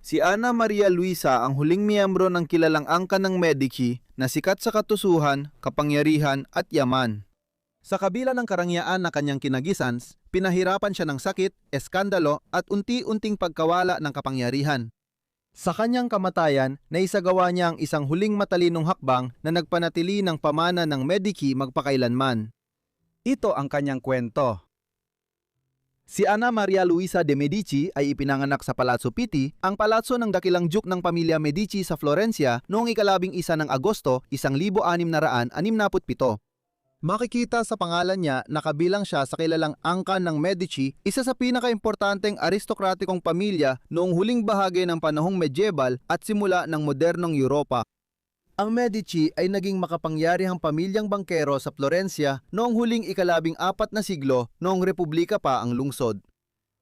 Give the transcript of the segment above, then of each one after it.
Si Ana Maria Luisa ang huling miyembro ng kilalang angkan ng Medici na sikat sa katusuhan, kapangyarihan at yaman. Sa kabila ng karangyaan na kanyang kinagisan, pinahirapan siya ng sakit, eskandalo at unti-unting pagkawala ng kapangyarihan. Sa kanyang kamatayan, naisagawa niya ang isang huling matalinong hakbang na nagpanatili ng pamana ng Medici magpakailanman. Ito ang kanyang kwento. Si Ana Maria Luisa de Medici ay ipinanganak sa Palazzo Pitti, ang palatso ng dakilang duke ng pamilya Medici sa Florencia noong ika-11 ng Agosto, 1667. Makikita sa pangalan niya na kabilang siya sa kilalang angkan ng Medici, isa sa pinakaimportanteng aristokratikong pamilya noong huling bahagi ng panahong medieval at simula ng modernong Europa. Ang Medici ay naging makapangyarihang pamilyang bangkero sa Florencia noong huling ika-14 na siglo noong republika pa ang lungsod.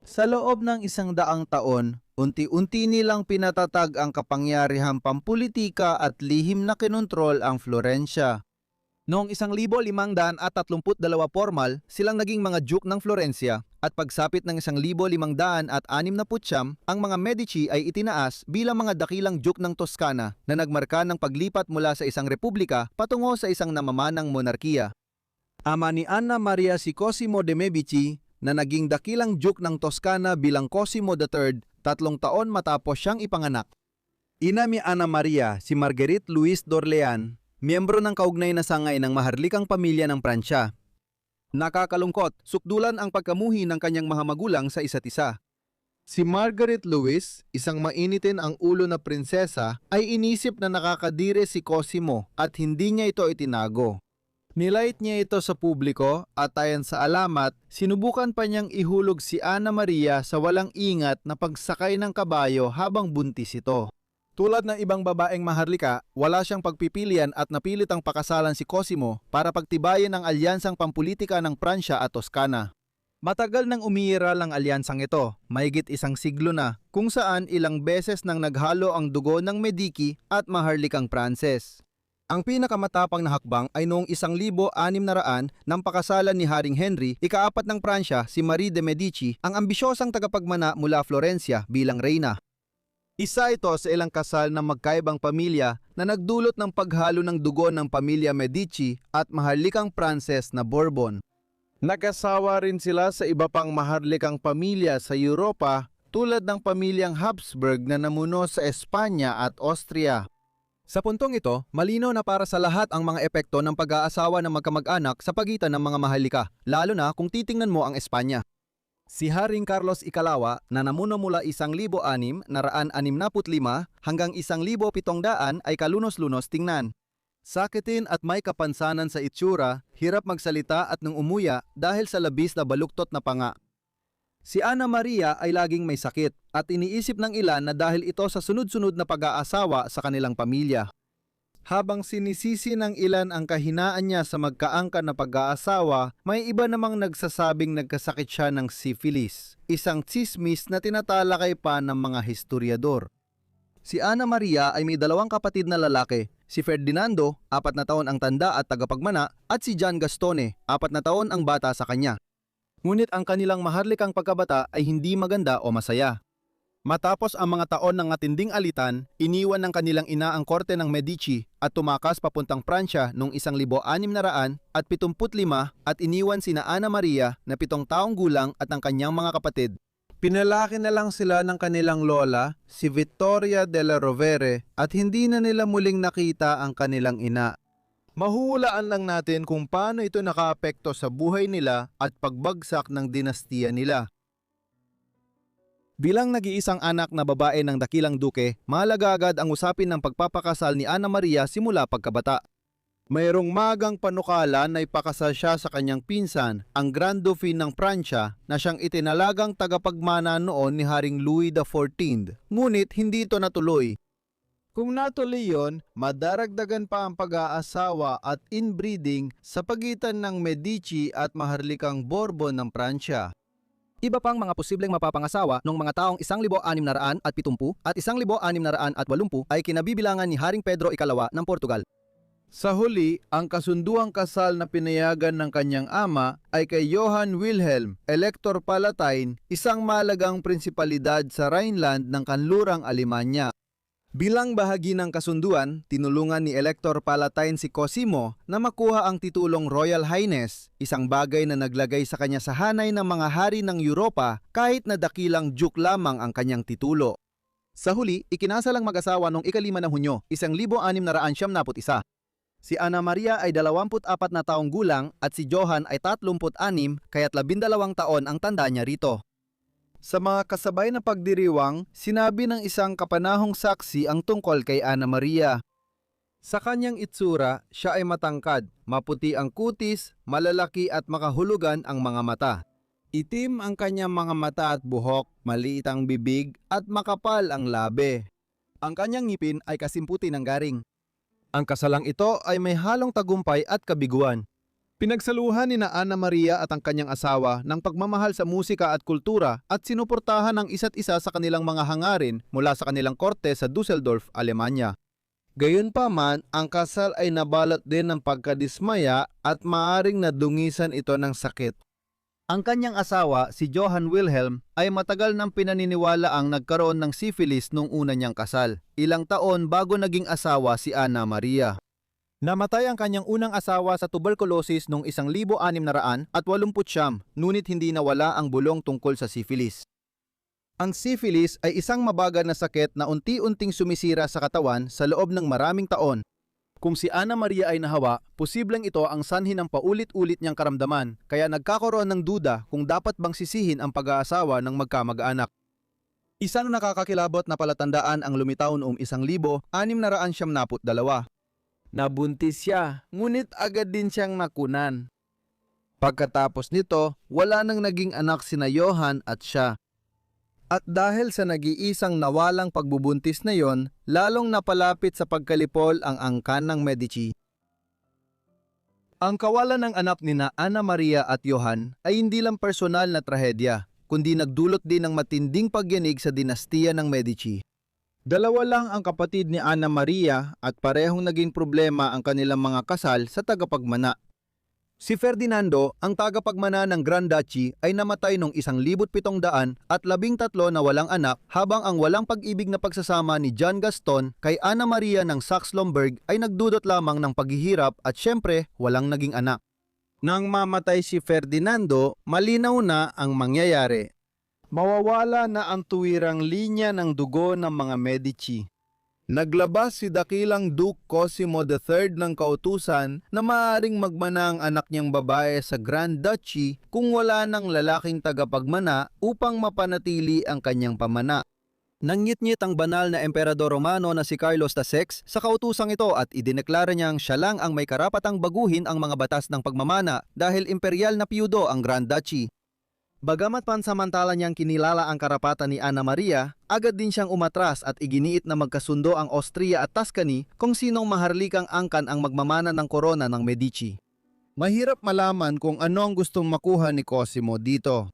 Sa loob ng 100 taon, unti-unti nilang pinatatag ang kapangyarihang pampulitika at lihim na kinontrol ang Florencia. Noong 1532 formal, silang naging mga duke ng Florencia at pagsapit ng 1569, ang mga Medici ay itinaas bilang mga dakilang duke ng Toscana na nagmarka ng paglipat mula sa isang republika patungo sa isang namamanang monarkiya. Ama ni Ana Maria si Cosimo de Medici na naging dakilang duke ng Toscana bilang Cosimo III 3 taon matapos siyang ipanganak. Ina ni Ana Maria si Marguerite Louise d'Orléans, miyembro ng kaugnay na sangay ng maharlikang pamilya ng Pransya. Nakakalungkot, sukdulan ang pagkamuhi ng kanyang mga magulang sa isa't isa. Si Margaret Louise, isang mainitin ang ulo na prinsesa, ay inisip na nakakadire si Cosimo at hindi niya ito itinago. Nilait niya ito sa publiko at ayon sa alamat, sinubukan pa niyang ihulog si Ana Maria sa walang ingat na pagsakay ng kabayo habang buntis ito. Tulad ng ibang babaeng maharlika, wala siyang pagpipilian at napilitang pakasalan si Cosimo para pagtibayin ang alyansang pampulitika ng Pransya at Toscana. Matagal nang umiiral ang alyansang ito, mahigit 1 siglo na, kung saan ilang beses nang naghalo ang dugo ng Medici at maharlikang Pranses. Ang pinakamatapang na hakbang ay noong 1600 nang pakasalan ni Haring Henry, ika-4 ng Pransya, si Marie de Medici, ang ambisyosang tagapagmana mula Florencia bilang reyna. Isa ito sa ilang kasal ng magkaibang pamilya na nagdulot ng paghalo ng dugo ng pamilya Medici at maharlikang Pranses na Bourbon. Nag-asawa rin sila sa iba pang maharlikang pamilya sa Europa tulad ng pamilyang Habsburg na namuno sa Espanya at Austria. Sa puntong ito, malinaw na para sa lahat ang mga epekto ng pag-aasawa ng magkamag-anak sa pagitan ng mga maharlika, lalo na kung titingnan mo ang Espanya. Si Haring Carlos Ikalawa na namuno mula 1665 hanggang 1700 ay kalunos-lunos tingnan. Sakitin at may kapansanan sa itsura, hirap magsalita at nang umuya dahil sa labis na baluktot na panga. Si Ana Maria ay laging may sakit at iniisip ng ilan na dahil ito sa sunod-sunod na pag-aasawa sa kanilang pamilya. Habang sinisisi ng ilan ang kahinaan niya sa magkaangkan na pag-aasawa, may iba namang nagsasabing nagkasakit siya ng syphilis, isang tsismis na tinatalakay pa ng mga historiador. Si Ana Maria ay may 2 kapatid na lalaki, si Ferdinando, 4 na taon ang tanda at tagapagmana, at si Gian Gastone, 4 na taon ang bata sa kanya. Ngunit ang kanilang maharlikang pagkabata ay hindi maganda o masaya. Matapos ang mga taon ng matinding alitan, iniwan ng kanilang ina ang korte ng Medici at tumakas papuntang Pransya noong 1675 at iniwan sina Ana Maria na 7 taong gulang at ang kanyang mga kapatid. Pinalaki na lang sila ng kanilang lola, si Vittoria della Rovere, at hindi na nila muling nakita ang kanilang ina. Mahuhulaan lang natin kung paano ito nakaapekto sa buhay nila at pagbagsak ng dinastiya nila. Bilang nag-iisang anak na babae ng dakilang duke, mahalaga agad ang usapin ng pagpapakasal ni Ana Maria simula pagkabata. Mayroong magang panukala na ipakasal siya sa kanyang pinsan, ang Grand Dauphin ng Pransya, na siyang itinalagang tagapagmana noon ni Haring Louis XIV. Ngunit hindi ito natuloy. Kung natuloy yon, madaragdagan pa ang pag-aasawa at inbreeding sa pagitan ng Medici at maharlikang Bourbon ng Pransya. Iba pang mga posibleng mapapangasawa noong mga taong 1670 at 1680 ay kinabibilangan ni Haring Pedro Ikalawa ng Portugal. Sa huli, ang kasunduang kasal na pinayagan ng kanyang ama ay kay Johann Wilhelm, Elector Palatine, isang mahalagang prinsipalidad sa Rhineland ng kanlurang Alemanya. Bilang bahagi ng kasunduan, tinulungan ni Elector Palatine si Cosimo na makuha ang titulong Royal Highness, isang bagay na naglagay sa kanya sa hanay ng mga hari ng Europa kahit na dakilang duke lamang ang kanyang titulo. Sa huli, ikinasal ang mag-asawa noong 5 ng Hunyo, 1691. Si Ana Maria ay 24 na taong gulang at si Johann ay 36 kaya't 12 taon ang tanda niya rito. Sa mga kasabay na pagdiriwang, sinabi ng isang kapanahong saksi ang tungkol kay Ana Maria. Sa kanyang itsura, siya ay matangkad, maputi ang kutis, malalaki at makahulugan ang mga mata. Itim ang kanyang mga mata at buhok, maliit ang bibig at makapal ang labi. Ang kanyang ngipin ay kasimputi ng garing. Ang kasalang ito ay may halong tagumpay at kabiguan. Pinagsaluhan ni na Ana Maria at ang kanyang asawa ng pagmamahal sa musika at kultura at sinuportahan ng isa't isa sa kanilang mga hangarin mula sa kanilang korte sa Dusseldorf, Alemanya. Gayunpaman, ang kasal ay nabalot din ng pagkadismaya at maaring nadungisan ito ng sakit. Ang kanyang asawa, si Johann Wilhelm, ay matagal nang pinaniniwala ang nagkaroon ng syphilis nung una niyang kasal. Ilang taon bago naging asawa si Ana Maria. Namatay ang kanyang unang asawa sa tuberculosis noong 1689, ngunit hindi nawala ang bulong tungkol sa syphilis. Ang syphilis ay isang mabagal na sakit na unti-unting sumisira sa katawan sa loob ng maraming taon. Kung si Ana Maria ay nahawa, posibleng ito ang sanhi ng paulit-ulit niyang karamdaman, kaya nagkakaroon ng duda kung dapat bang sisihin ang pag-aasawa ng magkamag-anak. Isa na nakakakilabot na palatandaan ang lumitaw noong 1692. Nabuntis siya, ngunit agad din siyang nakunan. Pagkatapos nito, wala nang naging anak sina Johann at siya. At dahil sa nag-iisang nawalang pagbubuntis na yon, lalong napalapit sa pagkalipol ang angkan ng Medici. Ang kawalan ng anak ni na Ana Maria at Johann ay hindi lang personal na trahedya, kundi nagdulot din ng matinding pagyanig sa dinastiya ng Medici. Dalawa lang ang kapatid ni Ana Maria at parehong naging problema ang kanilang mga kasal sa tagapagmana. Si Ferdinando, ang tagapagmana ng Grand Duchy, ay namatay noong 1713 na walang anak, habang ang walang pag-ibig na pagsasama ni John Gaston kay Ana Maria ng Saxe-Lombard ay nagdudot lamang ng paghihirap at syempre walang naging anak. Nang mamatay si Ferdinando, malinaw na ang mangyayari. Mawawala na ang tuwirang linya ng dugo ng mga Medici. Naglabas si dakilang Duke Cosimo III ng kautusan na maaaring magmana ang anak niyang babae sa Grand Duchy kung wala ng lalaking tagapagmana upang mapanatili ang kanyang pamana. Nangyit-ngit ang banal na emperador Romano na si Carlos VI sa kautusang ito at idineklara niyang siya lang ang may karapatang baguhin ang mga batas ng pagmamana dahil imperial na piyudo ang Grand Duchy. Bagamat pansamantala niyang kinilala ang karapatan ni Ana Maria, agad din siyang umatras at iginiit na magkasundo ang Austria at Tuscany kung sinong maharlikang angkan ang magmamana ng korona ng Medici. Mahirap malaman kung ano ang gustong makuha ni Cosimo dito.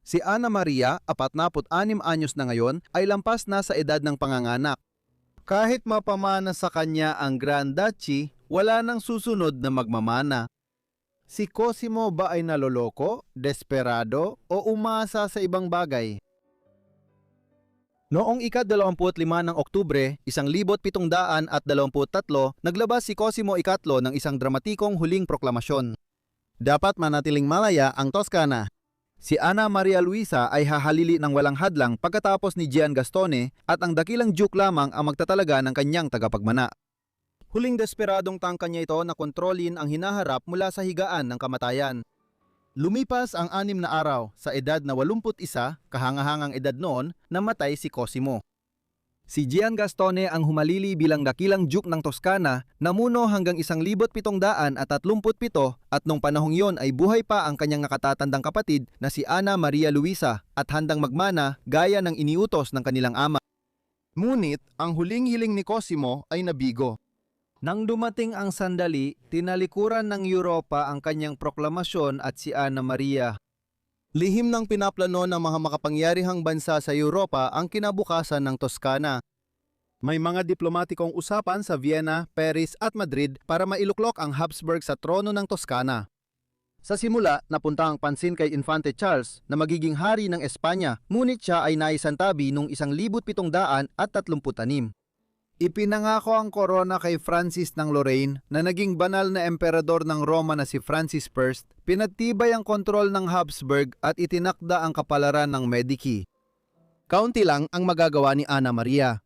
Si Ana Maria, 46 anyos na ngayon, ay lampas na sa edad ng panganganak. Kahit mapamana sa kanya ang Grand Duchy, wala nang susunod na magmamana. Si Cosimo ba ay naloloko, desperado, o umasa sa ibang bagay? Noong ika-25 ng Oktubre, 1723, naglabas si Cosimo III ng isang dramatikong huling proklamasyon. Dapat manatiling malaya ang Toscana. Si Ana Maria Luisa ay hahalili ng walang hadlang pagkatapos ni Gian Gastone at ang dakilang duke lamang ang magtatalaga ng kanyang tagapagmana. Huling desperadong tangka niya ito na kontrolin ang hinaharap mula sa higaan ng kamatayan. Lumipas ang 6 na araw, sa edad na 81, kahangahangang edad noon, namatay si Cosimo. Si Gian Gastone ang humalili bilang dakilang duke ng Toscana, namuno hanggang 1737 at nung panahong yon ay buhay pa ang kanyang nakatatandang kapatid na si Ana Maria Luisa at handang magmana gaya ng iniutos ng kanilang ama. Ngunit ang huling hiling ni Cosimo ay nabigo. Nang dumating ang sandali, tinalikuran ng Europa ang kanyang proklamasyon at si Ana Maria. Lihim ng pinaplano ng mga makapangyarihang bansa sa Europa ang kinabukasan ng Toscana. May mga diplomatikong usapan sa Vienna, Paris at Madrid para mailuklok ang Habsburg sa trono ng Toscana. Sa simula, napunta ang pansin kay Infante Charles na magiging hari ng Espanya, ngunit siya ay naisantabi noong 1736. Ipinangako ang korona kay Francis ng Lorraine na naging banal na emperador ng Roma na si Francis I, pinagtibay ang kontrol ng Habsburg at itinakda ang kapalaran ng Medici. Kaunti lang ang magagawa ni Ana Maria.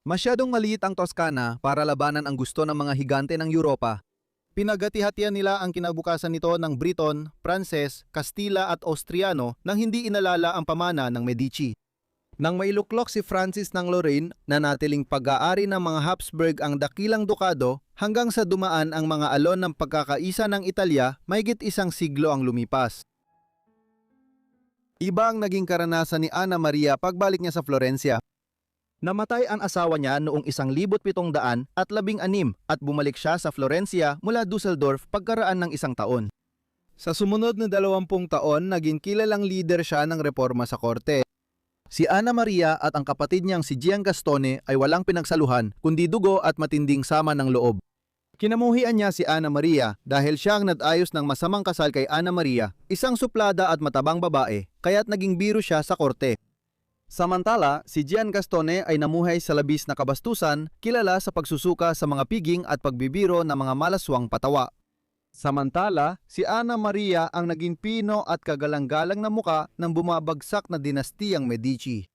Masyadong maliit ang Toscana para labanan ang gusto ng mga higante ng Europa. Pinaghatihatian nila ang kinabukasan nito ng Briton, Pranses, Kastila at Austriano nang hindi inalala ang pamana ng Medici. Nang mailuklok si Francis ng Lorraine, nanatiling pag-aari ng mga Habsburg ang dakilang dukado hanggang sa dumaan ang mga alon ng pagkakaisa ng Italya, mahigit 1 siglo ang lumipas. Iba ang naging karanasan ni Ana Maria pagbalik niya sa Florencia. Namatay ang asawa niya noong 1716 at bumalik siya sa Florencia mula Dusseldorf pagkaraan ng 1 taon. Sa sumunod na 20 taon, naging kilalang leader siya ng reforma sa korte. Si Ana Maria at ang kapatid niyang si Giangastone ay walang pinagsaluhan kundi dugo at matinding sama ng loob. Kinamuhian niya si Ana Maria dahil siya ang nag-ayos ng masamang kasal kay Ana Maria, isang suplada at matabang babae, kaya't naging biro siya sa korte. Samantala, si Giangastone ay namuhay sa labis na kabastusan, kilala sa pagsusuka sa mga piging at pagbibiro ng mga malaswang patawa. Samantala, si Ana Maria ang naging pino at kagalang-galang na muka ng bumabagsak na dinastiyang Medici.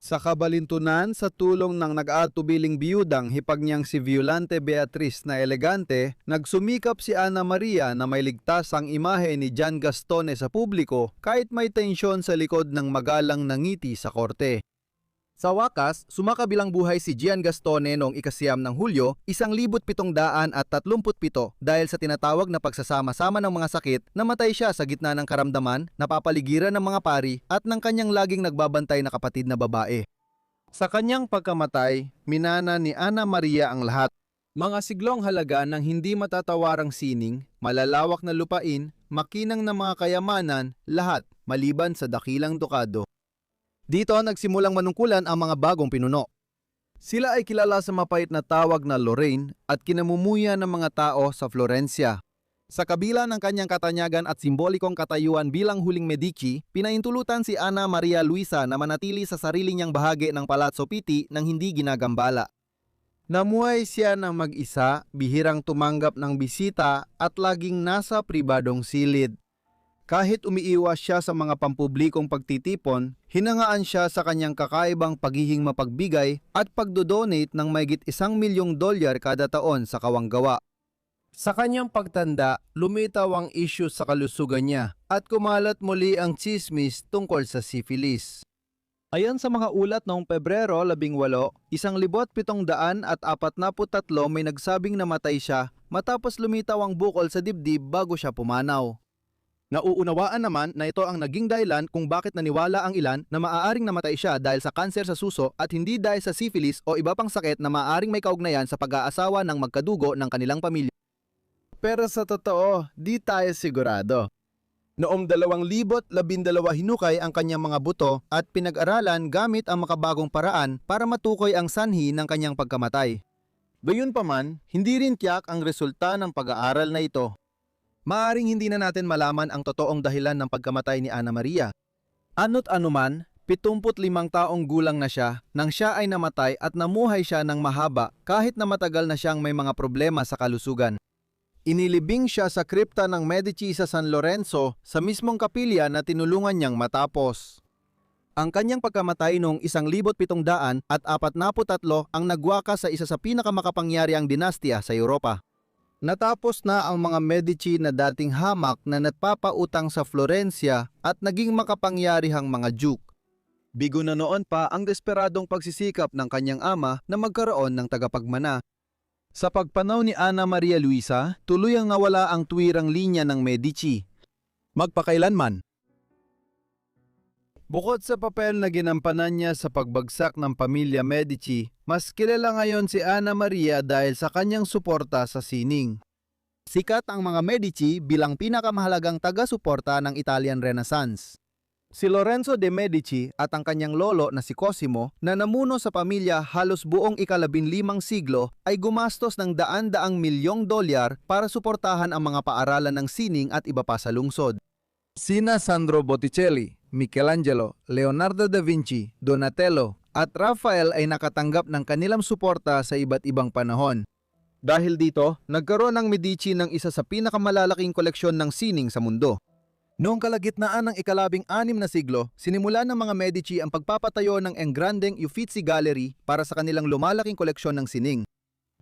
Sa kabalintunan, sa tulong ng nag-aatubiling biyudang hipag niyang si Violante Beatriz na elegante, nagsumikap si Ana Maria na may ligtas ang imahe ni Giangastone sa publiko kahit may tensyon sa likod ng magalang na ngiti sa korte. Sa wakas, sumakabilang buhay si Giangastone noong 9 ng Hulyo, 1737 dahil sa tinatawag na pagsasama-sama ng mga sakit, namatay siya sa gitna ng karamdaman, napapaligiran ng mga pari at ng kanyang laging nagbabantay na kapatid na babae. Sa kanyang pagkamatay, minana ni Ana Maria ang lahat. Mga siglong halaga ng hindi matatawarang sining, malalawak na lupain, makinang na mga kayamanan, lahat maliban sa dakilang dukado. Dito nagsimulang manungkulan ang mga bagong pinuno. Sila ay kilala sa mapait na tawag na Lorraine at kinamumuya ng mga tao sa Florencia. Sa kabila ng kanyang katanyagan at simbolikong katayuan bilang huling Medici, pinaintulutan si Ana Maria Luisa na manatili sa sarili niyang bahagi ng Palazzo Pitti nang hindi ginagambala. Namuhay siya ng mag-isa, bihirang tumanggap ng bisita at laging nasa pribadong silid. Kahit umiiwas siya sa mga pampublikong pagtitipon, hinangaan siya sa kanyang kakaibang paghihing mapagbigay at pagdodonate ng mahigit $1,000,000 kada taon sa kawanggawa. Sa kanyang pagtanda, lumitaw ang issue sa kalusugan niya at kumalat muli ang tsismis tungkol sa syphilis. Ayon sa mga ulat noong Pebrero 18, 1743 may nagsabing namatay siya matapos lumitaw ang bukol sa dibdib bago siya pumanaw. Nauunawaan naman na ito ang naging dahilan kung bakit naniwala ang ilan na maaaring namatay siya dahil sa kanser sa suso at hindi dahil sa syphilis o iba pang sakit na maaaring may kaugnayan sa pag-aasawa ng magkadugo ng kanilang pamilya. Pero sa totoo, di tayo sigurado. Noong 2012 hinukay ang kanyang mga buto at pinag-aralan gamit ang makabagong paraan para matukoy ang sanhi ng kanyang pagkamatay. Gayunpaman, hindi rin tiyak ang resulta ng pag-aaral na ito. Maaring hindi na natin malaman ang totoong dahilan ng pagkamatay ni Ana Maria. Ano't anuman, 75 taong gulang na siya nang siya ay namatay at namuhay siya ng mahaba kahit na matagal na siyang may mga problema sa kalusugan. Inilibing siya sa kripta ng Medici sa San Lorenzo sa mismong kapilya na tinulungan niyang matapos. Ang kanyang pagkamatay noong 1743 ang nagwakas sa isa sa pinakamakapangyariang dinastiya sa Europa. Natapos na ang mga Medici na dating hamak na nagpapautang sa Florencia at naging makapangyarihang mga duke. Bigo na noon pa ang desperadong pagsisikap ng kanyang ama na magkaroon ng tagapagmana. Sa pagpanaw ni Ana Maria Luisa, tuluyang nawala ang tuwirang linya ng Medici. Magpakailanman. Bukod sa papel na ginampanan niya sa pagbagsak ng pamilya Medici, mas kilala ngayon si Ana Maria dahil sa kanyang suporta sa sining. Sikat ang mga Medici bilang pinakamahalagang taga-suporta ng Italian Renaissance. Si Lorenzo de Medici at ang kanyang lolo na si Cosimo na namuno sa pamilya halos buong ika-15 siglo ay gumastos ng daan-daang milyong dolyar para suportahan ang mga paaralan ng sining at iba pa sa lungsod. Sina Sandro Botticelli, Michelangelo, Leonardo da Vinci, Donatello at Raphael ay nakatanggap ng kanilang suporta sa iba't ibang panahon. Dahil dito, nagkaroon ng Medici ng isa sa pinakamalalaking koleksyon ng sining sa mundo. Noong kalagitnaan ng ika-16 na siglo, sinimula ng mga Medici ang pagpapatayo ng Engrandeng Uffizi Gallery para sa kanilang lumalaking koleksyon ng sining.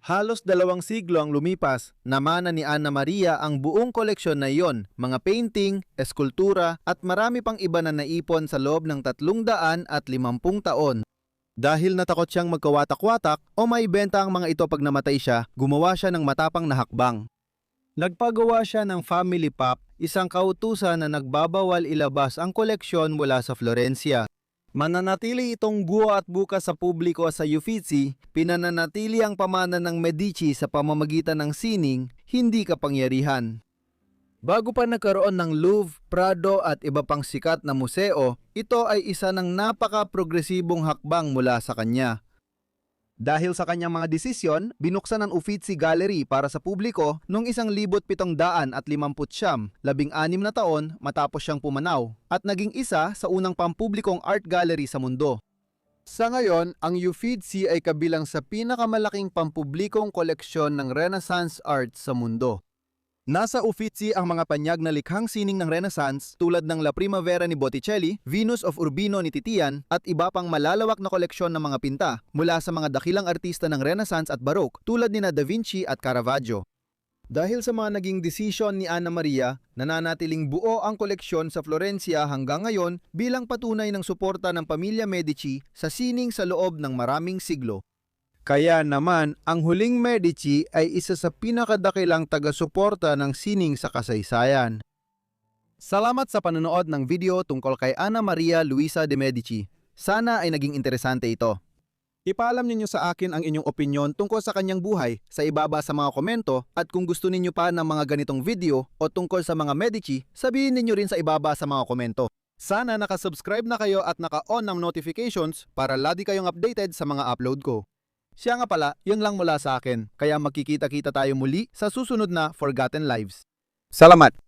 Halos 2 siglo ang lumipas, namana ni Anna Maria ang buong koleksyon na iyon, mga painting, eskultura at marami pang iba na naipon sa loob ng 350 taon. Dahil natakot siyang magkawatak-watak o maibenta ang mga ito pag namatay siya, gumawa siya ng matapang na hakbang. Nagpagawa siya ng family pop, isang kautusan na nagbabawal ilabas ang koleksyon mula sa Florencia. Mananatili itong buo at bukas sa publiko sa Uffizi, pinananatili ang pamana ng Medici sa pamamagitan ng sining, hindi kapangyarihan. Bago pa nagkaroon ng Louvre, Prado at iba pang sikat na museo, ito ay isa ng napaka-progresibong hakbang mula sa kanya. Dahil sa kanyang mga desisyon, binuksan ang Uffizi Gallery para sa publiko noong 1759, 16 na taon matapos siyang pumanaw, at naging isa sa unang pampublikong art gallery sa mundo. Sa ngayon, ang Uffizi ay kabilang sa pinakamalaking pampublikong koleksyon ng Renaissance art sa mundo. Nasa Uffizi ang mga panyag na likhang sining ng Renaissance tulad ng La Primavera ni Botticelli, Venus of Urbino ni Titian at iba pang malalawak na koleksyon ng mga pinta mula sa mga dakilang artista ng Renaissance at Baroque tulad ni Da Vinci at Caravaggio. Dahil sa mga naging desisyon ni Anna Maria, nananatiling buo ang koleksyon sa Florencia hanggang ngayon bilang patunay ng suporta ng pamilya Medici sa sining sa loob ng maraming siglo. Kaya naman, ang huling Medici ay isa sa pinakadakilang taga-suporta ng sining sa kasaysayan. Salamat sa panonood ng video tungkol kay Anna Maria Luisa de Medici. Sana ay naging interesante ito. Ipaalam ninyo sa akin ang inyong opinyon tungkol sa kanyang buhay sa ibaba sa mga komento, at kung gusto ninyo pa ng mga ganitong video o tungkol sa mga Medici, sabihin ninyo rin sa ibaba sa mga komento. Sana nakasubscribe na kayo at naka-on ng notifications para lagi kayong updated sa mga upload ko. Siya nga pala, yun lang mula sa akin, kaya magkikita-kita tayo muli sa susunod na Forgotten Lives. Salamat!